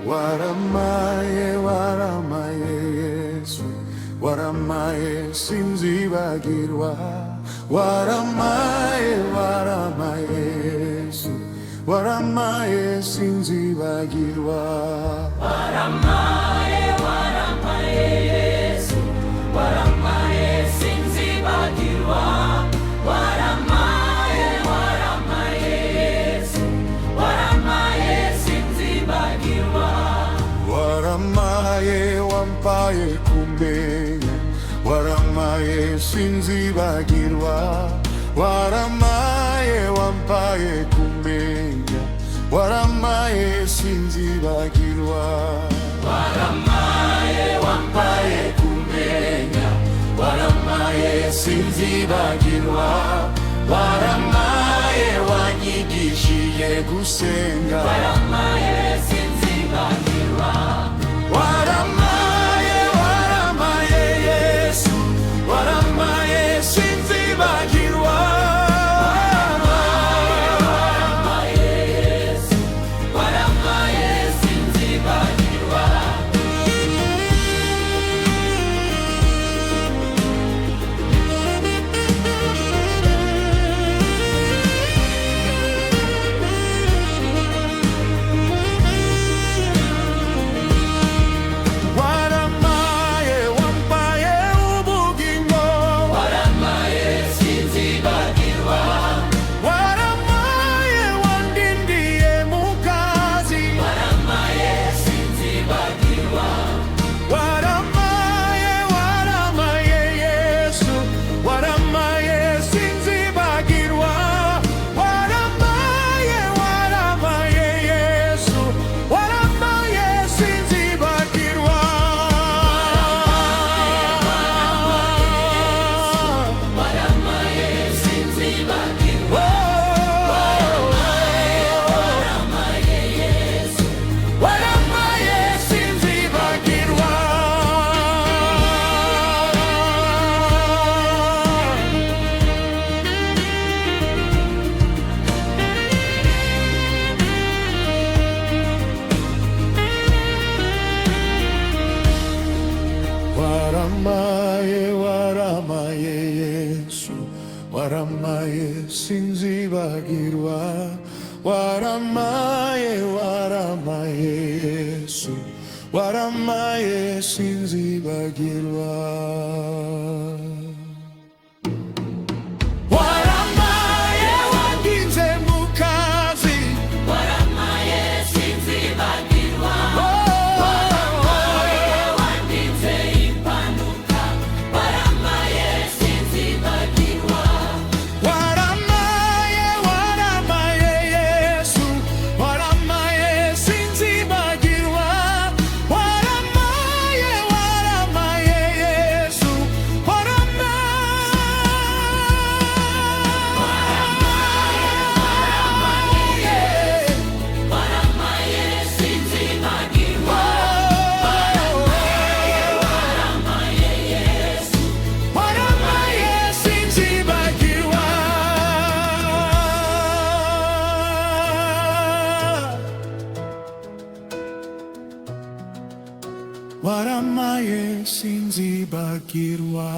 waramaye Yesu, waramaye sinzibagirwa, waramaye Yesu, waramaye sinzibagirwa, waramaye Yesu, waramaye sinzibagirwa, waramaye Yesu, waramaye sinzibagirwa, waramaye wampaye kumenya, waramaye sinzibagirwa, waramaye wampaye kumenya, waramaye sinzibagirwa, waramaye wampaye kumenya, waramaye sinzibagirwa, waramaye wanyigishije gusenga, waramaye sinzibagirwa, waramaye Yesu, waramaye sinzibagirwa, waramaye Yesu, waramaye sinzibagirwa. waramaye wampaye ubugingo, Waramaye sinzibagirwa, waramaye wandindiye mu kazi, waramaye sinzibagirwa, waramaye Yesu, waramaye sinzibagirwa, waramaye Yesu, waramaye sinzibagirwa, waramaye sinzibagirwa, waramaye Yesu, waramaye sinzibagirwa. Waramaye Yesu, waramaye sinzibagirwa, waramaye Yesu, waramaye sinzibagirwa. Waramaye wandinze mu kazi, waramaye sinzibagirwa, waramaye wandinze impanuka, waramaye sinzibagirwa, waramaye Yesu, waramaye sinzibagirwa, waramaye Yesu, waramaye sinzibagirwa, waramaye Yesu, waramaye sinzibagirwa. Waramaye sinzibagirwa.